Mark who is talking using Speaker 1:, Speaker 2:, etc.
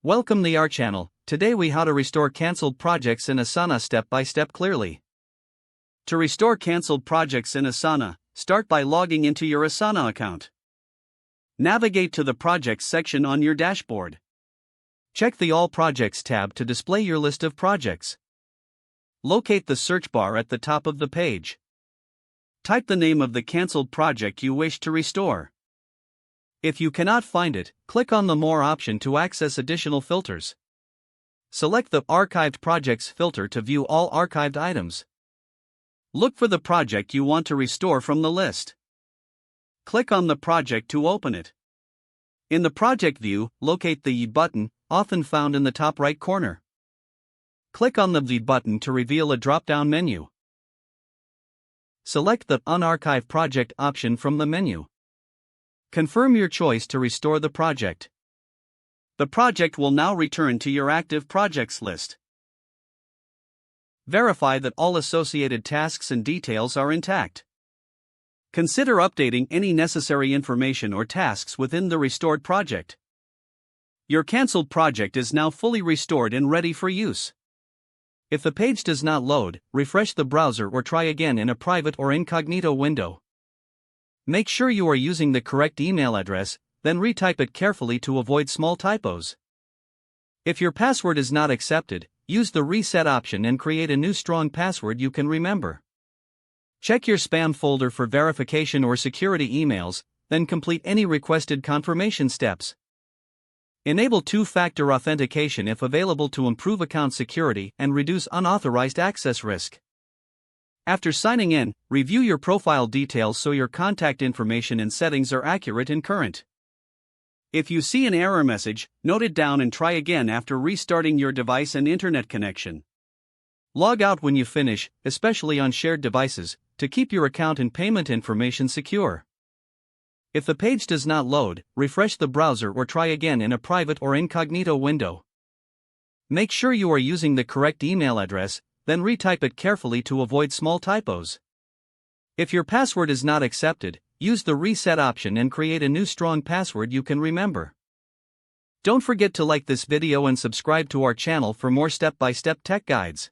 Speaker 1: Welcome to our channel. Today we how to restore cancelled projects in Asana step by step clearly. To restore cancelled projects in Asana, start by logging into your Asana account. Navigate to the Projects section on your dashboard. Check the All Projects tab to display your list of projects. Locate the search bar at the top of the page. Type the name of the cancelled project you wish to restore. If you cannot find it, click on the More option to access additional filters. Select the Archived Projects filter to view all archived items. Look for the project you want to restore from the list. Click on the project to open it. In the project view, locate the button, often found in the top right corner. Click on the button to reveal a drop-down menu. Select the Unarchive Project option from the menu. Confirm your choice to restore the project. The project will now return to your active projects list. Verify that all associated tasks and details are intact. Consider updating any necessary information or tasks within the restored project. Your cancelled project is now fully restored and ready for use. If the page does not load, refresh the browser or try again in a private or incognito window. Make sure you are using the correct email address, then retype it carefully to avoid small typos. If your password is not accepted, use the Reset option and create a new strong password you can remember. Check your spam folder for verification or security emails, then complete any requested confirmation steps. Enable two-factor authentication if available to improve account security and reduce unauthorized access risk. After signing in, review your profile details so your contact information and settings are accurate and current. If you see an error message, note it down and try again after restarting your device and internet connection. Log out when you finish, especially on shared devices, to keep your account and payment information secure. If the page does not load, refresh the browser or try again in a private or incognito window. Make sure you are using the correct email address, then retype it carefully to avoid small typos. If your password is not accepted, use the Reset option and create a new strong password you can remember. Don't forget to like this video and subscribe to our channel for more step-by-step tech guides.